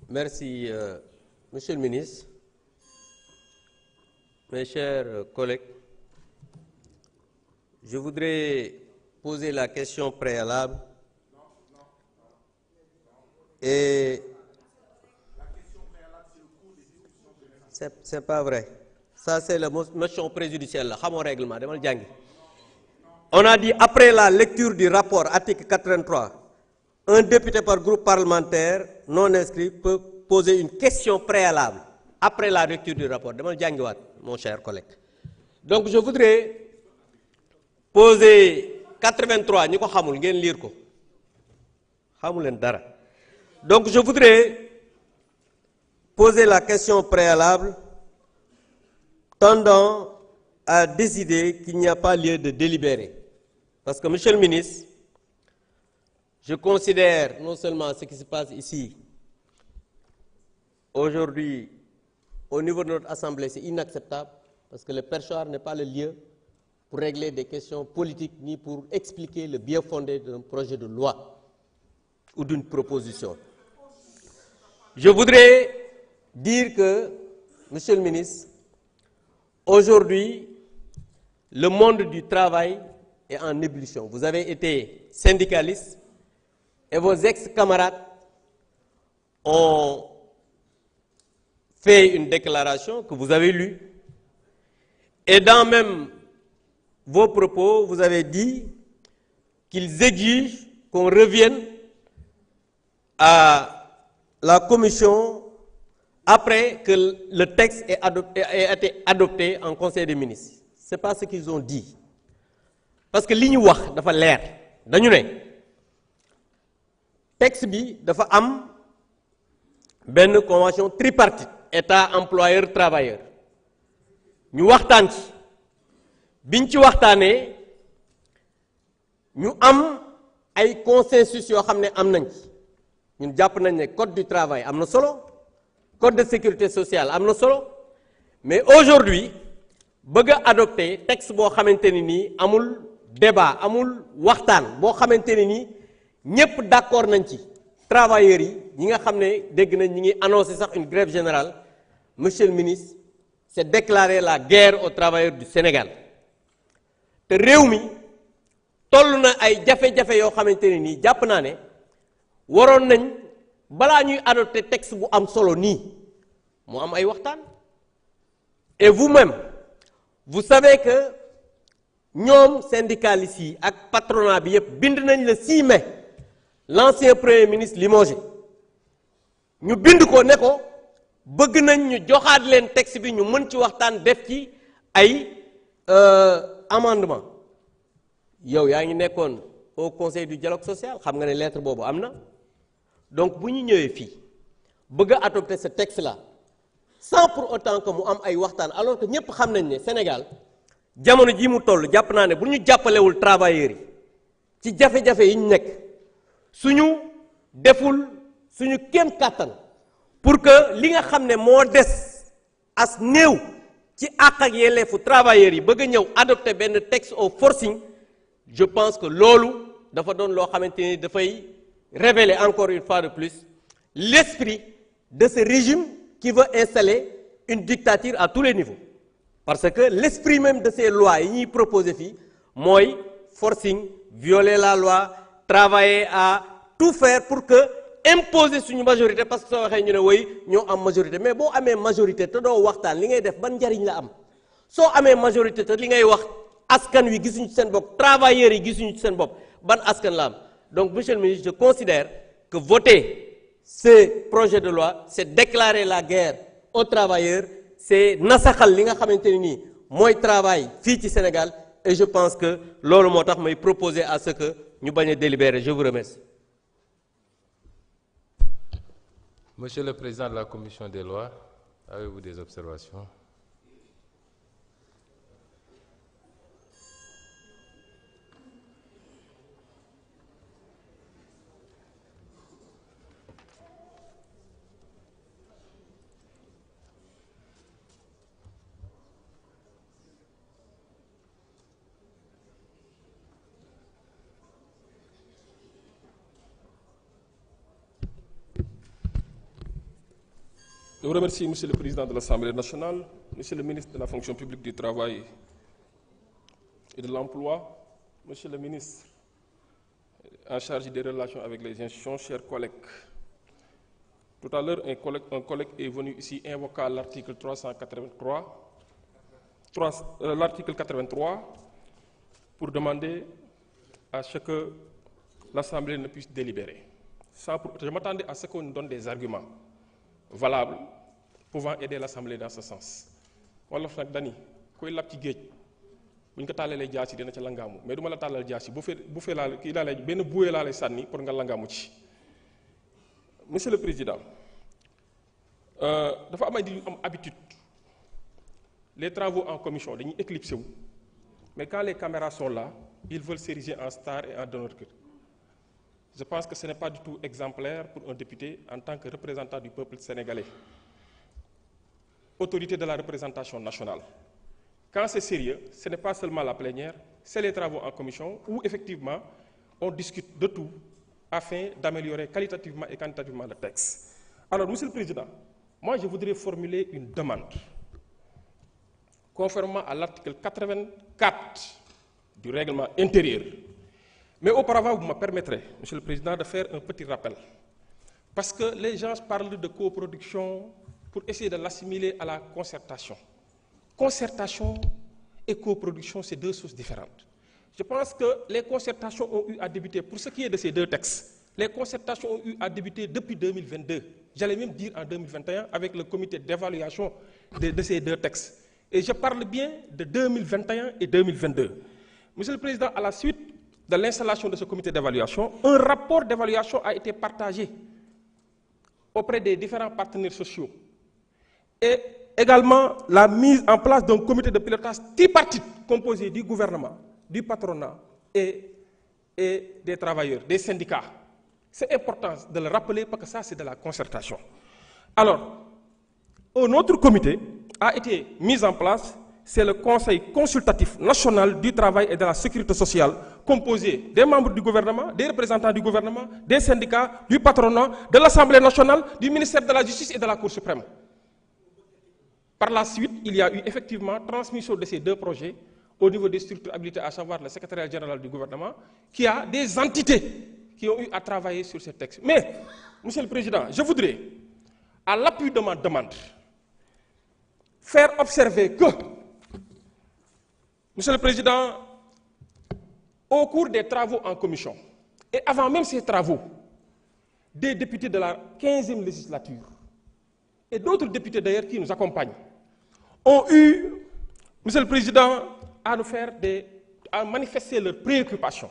Merci, Monsieur le ministre. Mes chers collègues, je voudrais poser la question préalable et c'est pas vrai. Ça, c'est la motion préjudicielle là, xamoo règlement demal jàngi. On a dit après la lecture du rapport article 83, un député par groupe parlementaire non inscrit peut poser une question préalable après la lecture du rapport. Demal jàngiwaat, mon cher collègue. Donc je voudrais poser 83 ñi ko xamul ngeen lire ko xamul leen dara. Donc je voudrais poser la question préalable tendant à décider qu'il n'y a pas lieu de délibérer. Parce que, Monsieur le ministre, je considère non seulement ce qui se passe ici, aujourd'hui, au niveau de notre Assemblée, c'est inacceptable, parce que le perchoir n'est pas le lieu pour régler des questions politiques, ni pour expliquer le bien fondé d'un projet de loi ou d'une proposition. Je voudrais dire que, Monsieur le ministre, aujourd'hui, le monde du travail est en ébullition. Vous avez été syndicaliste et vos ex-camarades ont fait une déclaration que vous avez lue. Et dans même vos propos, vous avez dit qu'ils exigent qu'on revienne à la commission après que le texte ait été adopté en Conseil des ministres. Ce n'est pas ce qu'ils ont dit. Parce que li ñu wax dafa leer dañu ne texte bi dafa am benn convention tripartite état employeur travailleur ñu waxtaan ci biñ ci waxtaanee ñu am ay consensus yoo xam ne am nañ ci ñun jàpp nañ ne code du travail am na solo code de sécurité sociale am na solo mais aujourd'hui bëgg a adopter texte boo xamante ni nii amul débat amul waxtaan boo xamante ni nii ñépp d'accord nañ ci travailleurs yi ñi nga xam ne dégg nañ ñi ngi annoncer sax une grève générale. Monsieur le ministre, c'est déclarer la guerre aux travailleurs du Sénégal te réew mi toll na ay jafe-jafe yoo xamante ne nii jàpp naa ne waroon nañ balaa ñuy adopter texte bu am solo nii mu am ay waxtaan. Et vous-même vous savez que ñoom syndicalistes yi ak patronat bi yépp bind nañ le 6 mai l'ancien premier ministre limogé ñu bind ko ne ko bëgg nañ ñu joxaat leen texte bi ñu mën ci waxtaan def ci ay amendement yow yaa ngi nekkoon au conseil du dialogue social xam nga ne lettre boobu am na donc bu ñu ñëwee fii bëgg a adopter ce texte là sans pour autant que mu am ay waxtaan alors que ñépp xam nañ ne Sénégal jamono ji mu toll jàpp naa ne bu ñu jàppalewul travailleurs yi ci jafe-jafe yi ñu nekk suñu deful suñu kéem kàttan pour que li nga xam ne moo des as néew ci àq ak yelleefu travailleurs yi bëgg a ñëw adopter benn texte au forcing je pense que loolu dafa doon loo xamante ni dafay révéler encore une fois de plus l'esprit de ce régime qui veut installer une dictature à tous les niveaux. Parce que l'esprit même de ces lois yi ñuy proposer fii mooy forcing violer la loi travailler à tout faire pour que imposer suñu majorité parce que soo waxee ñu ne woy ñoo am majorité mais boo amee majorité te doo waxtaan li ngay def ban njariñ la am soo amee majorité te li ngay wax askan wi gisuñu ci seen bopp travailleurs yi gisuñu ci seen bopp ban askan la am. Donc monsieur le ministre, je considère que voter ce projet de loi c'est déclarer la guerre aux travailleurs, c'est nasaxal li nga xamante ni nii mooy travail fii ci Sénégal et je pense que loolu moo tax may proposer à ce que ñu bañ a délibérer. Je vous remercie. Monsieur le Président de la Commission des lois, avez-vous des observations? Je vous remercie, Monsieur le Président de l'Assemblée nationale, Monsieur le ministre de la fonction publique du Travail et de l'Emploi, Monsieur le ministre en charge des relations avec les institutions, chers collègues. Tout à l'heure, un collègue est venu ici invoquer l'article 83 pour demander à ce que l'Assemblée ne puisse délibérer. Je m'attendais à ce qu'on nous donne des arguments valables pouvant aider l'Assemblée dans ce sens. Wolof nag dani koy lab ci géej bu ñu ko tàllalee jaasi dina ca langaamu mais du ma la tàllal jaasi bu fee laa kii laa lay benn buwee laa lay sànni pour nga langaamu ci. Monsieur le Président dafa am ay di am habitude les travaux en commission dañuy éclipsé wu mais quand les caméras sont là ils veulent s'ériger en star et en donneur. Je pense que ce n'est pas du tout exemplaire pour un député en tant que représentant du peuple sénégalais, autorité de la représentation nationale. Quand c'est sérieux, ce n'est pas seulement la plénière, c'est les travaux en commission où effectivement on discute de tout afin d'améliorer qualitativement et quantitativement le texte. Alors, Monsieur le Président, moi je voudrais formuler une demande. Conformément à l'article 84 du règlement intérieur. Mais auparavant, vous me permettrez, Monsieur le Président, de faire un petit rappel. Parce que les gens parlent de coproduction pour essayer de l'assimiler à la concertation. Concertation et coproduction, c'est deux choses différentes. Je pense que les concertations ont eu à débuter, pour ce qui est de ces deux textes, les concertations ont eu à débuter depuis 2022. J'allais même dire en 2021 avec le comité d'évaluation de ces deux textes. Et je parle bien de 2021 et 2022. Monsieur le Président, à la suite de l'installation de ce comité d'évaluation, un rapport d'évaluation a été partagé auprès des différents partenaires sociaux. Et également la mise en place d'un comité de pilotage tripartite composé du gouvernement, du patronat et des travailleurs, des syndicats. C'est important de le rappeler parce que ça, c'est de la concertation. Alors, un autre comité a été mis en place, c'est le Conseil consultatif national du travail et de la sécurité sociale, composé des membres du gouvernement, des représentants du gouvernement, des syndicats, du patronat, de l'Assemblée nationale, du ministère de la Justice et de la Cour suprême. Par la suite, il y a eu effectivement transmission de ces deux projets au niveau des structures habilitées, à savoir le secrétariat général du gouvernement, qui a des entités qui ont eu à travailler sur ces textes. Mais, Monsieur le Président, je voudrais, à l'appui de ma demande, faire observer que, Monsieur le Président, au cours des travaux en commission, et avant même ces travaux, des députés de la 15e législature, et d'autres députés d'ailleurs qui nous accompagnent, ont eu, Monsieur le Président, à manifester leurs préoccupations